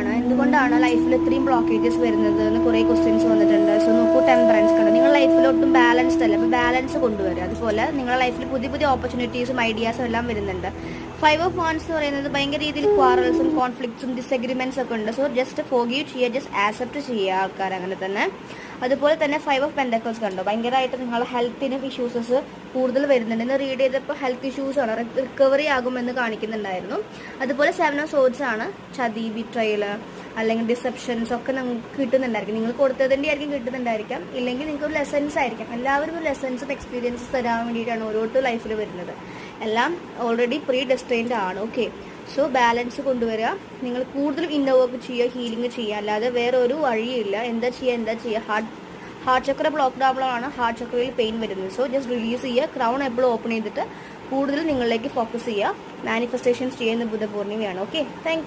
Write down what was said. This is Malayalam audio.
എന്താണ്, എന്തുകൊണ്ടാണ് ലൈഫിൽ ഇത്രയും ബ്ലോക്കേജസ് വരുന്നത് എന്ന് കുറേ ക്വസ്റ്റ്യൻസ് വന്നിട്ടുണ്ട്. സോ നോക്കൂ, ടെമ്പറൻസ് കണ്ടോ, നിങ്ങളുടെ ലൈഫിൽ ഒട്ടും ബാലൻസ്ഡ് അല്ല. അപ്പോൾ ബാലൻസ് കൊണ്ടുവരിക. അതുപോലെ നിങ്ങളുടെ ലൈഫിൽ പുതിയ പുതിയ ഓപ്പർച്യൂണിറ്റീസും ഐഡിയാസും എല്ലാം വരുന്നുണ്ട്. 5 of Wands എന്ന് പറയുന്നത് ഭയങ്കര രീതിയിൽ ക്വാറൽസും കോൺഫ്ലിക്ട്സും ഡിസഗ്രിമെന്റ്സ് ഒക്കെ ഉണ്ട്. സോ ജസ്റ്റ് ഫോർഗീവ് ചെയ്യുക, ജസ്റ്റ് ആക്സെപ്റ്റ് ചെയ്യുക ആൾക്കാർ അങ്ങനെ തന്നെ. അതുപോലെ തന്നെ 5 of Pentacles കണ്ടോ, ഭയങ്കരമായിട്ട് നിങ്ങളുടെ ഹെൽത്തിന് ഇഷ്യൂസസ് കൂടുതൽ വരുന്നുണ്ട്. ഇന്ന് റീഡ് ചെയ്തപ്പോൾ ഹെൽത്ത് ഇഷ്യൂസ് ആണ്, റിക്കവറി ആകുമെന്ന് കാണിക്കുന്നുണ്ടായിരുന്നു. അതുപോലെ 7 of Swords ആണ്, ചതി, ബിട്രയൽ അല്ലെങ്കിൽ ഡിസെപ്ഷൻസ് ഒക്കെ നിങ്ങൾക്ക് കിട്ടുന്നുണ്ടായിരിക്കും. നിങ്ങൾ കൊടുത്തതിൻ്റെ ആയിരിക്കും കിട്ടുന്നുണ്ടായിരിക്കാം, ഇല്ലെങ്കിൽ നിങ്ങൾക്ക് ഒരു ലെസൺസ് ആയിരിക്കും. എല്ലാവരും ഒരു ലെസൺസും എക്സ്പീരിയൻസസ് തരാൻ വേണ്ടിയിട്ടാണ് ഓരോരുത്തർ ലൈഫിൽ വരുന്നത്. എല്ലാം ഓൾറെഡി പ്രീ ഡെസ്റ്റിൻഡ് ആണ്. ഓക്കെ, സോ ബാലൻസ് കൊണ്ടുവരിക. നിങ്ങൾ കൂടുതലും ഇന്നർ വർക്ക് ചെയ്യുക, ഹീലിംഗ് ചെയ്യുക, അല്ലാതെ വേറെ ഒരു വഴിയില്ല. എന്താ ചെയ്യുക ഹാർട്ട് ചക്ര ബ്ലോക്ക്ഡ് ആവുമ്പോഴാണ് ഹാർട്ട് ചക്രയിൽ പെയിൻ വരുന്നത്. സോ ജസ്റ്റ് റിലീസ് ചെയ്യുക. ക്രൗൺ എപ്പോഴും ഓപ്പൺ ചെയ്തിട്ട് കൂടുതൽ നിങ്ങളിലേക്ക് ഫോക്കസ് ചെയ്യുക. മാനിഫെസ്റ്റേഷൻസ് ചെയ്യുന്ന ബുധപൂർണിമയാണ്. Okay, thank you.